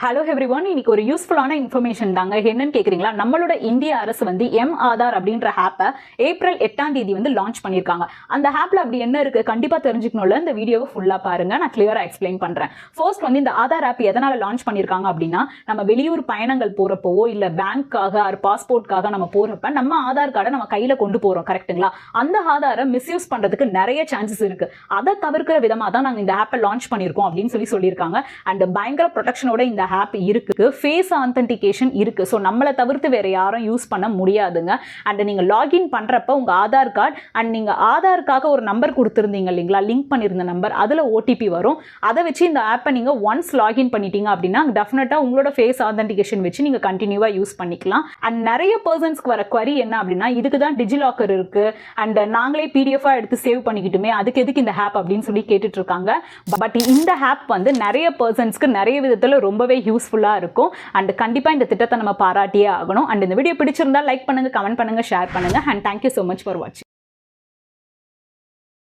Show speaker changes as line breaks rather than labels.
Hello everyone, இன்னைக்கு ஒரு யூஸ்ஃபுல்லான இன்ஃபர்மேஷன் தாங்க. என்னன்னு கேக்குறீங்களா? நம்மளோட இந்திய அரசு வந்து ஆதார் அப்படின்ற ஆப்பை ஏப்ரல் 8ஆம் தேதி வந்து லான்ச் பண்ணிருக்காங்க. அந்த ஆப்ல அப்படி என்ன இருக்கு கண்டிப்பா தெரிஞ்சுக்கணும்ல, இந்த வீடியோவை ஃபுல்லா பாருங்க. நான் கிளியரா எக்ஸ்பிளைன் பண்றேன். ஃபர்ஸ்ட் வந்து இந்த ஆதார் ஆப் எதனால லான்ச் பண்ணிருக்காங்க அப்படின்னா, நம்ம வெளியூர் பயணங்கள் போறப்போ இல்ல பேங்க்காக ஒரு பாஸ்போர்ட்காக நம்ம போறப்ப நம்ம ஆதார் கார்டை நம்ம கையில கொண்டு போறோம், கரெக்ட்டுங்களா? அந்த ஆதாரை மிஸ்யூஸ் பண்றதுக்கு நிறைய சான்சஸ் இருக்கு. அதை தவிர்க்கிற விதமா தான் நாங்க இந்த ஆப்பை லான்ச் பண்ணிருக்கோம் அப்படின்னு சொல்லியிருக்காங்க. அண்ட் பயங்கர ப்ரொடெக்ஷனோட இந்த ஆப் இருக்கு. ஃபேஸ் ஆத்தென்டிகேஷன் இருக்கு. ஸோ நம்மளை தவிர்த்து வேற யாரும் யூஸ் பண்ண முடியாதுங்க. அண்ட் நீங்க லாகின் பண்றப்ப உங்க ஆதார் கார்டு அண்ட் நீங்க ஆதாருக்காக ஒரு நம்பர் கொடுத்திருந்தீங்க இல்லைங்களா, லிங்க் பண்ணிருந்த நம்பர், அதுல ஓடிபி வரும். அதை வச்சு இந்த ஆப்பை நீங்க ஒன்ஸ் லாகின் பண்ணிட்டீங்க அப்படின்னா டெஃபினட்டா உங்களோட ஃபேஸ் ஆத்தென்டிகேஷன் வச்சு நீங்க கண்டினியூவா யூஸ் பண்ணிக்கலாம். அண்ட் நிறைய பர்சன்ஸ்க்கு வர குவரி என்ன அப்படின்னா, இதுக்கு தான் டிஜிலாக்கர் இருக்கு அண்ட் நாங்களே பிடிஎஃப் எடுத்து சேவ் பண்ணிக்கிட்டுமே, அதுக்கு எதுக்கு இந்த ஆப் அப்படின்னு சொல்லி கேட்டுட்டு இருக்காங்க. பட் இந்த ஆப் வந்து நிறைய பர்சன்ஸ்க்கு நிறைய விதத்துல ரொம்பவே யூஸ்ஃபுல்லா இருக்கும். அண்ட் கண்டிப்பா இந்த திட்டத்தை நம்ம பாராட்டியே ஆகணும். அண்ட் இந்த வீடியோ பிடிச்சிருந்தா லைக் பண்ணுங்க, கமெண்ட் பண்ணுங்க, ஷேர் பண்ணுங்க. And thank you so much for watching.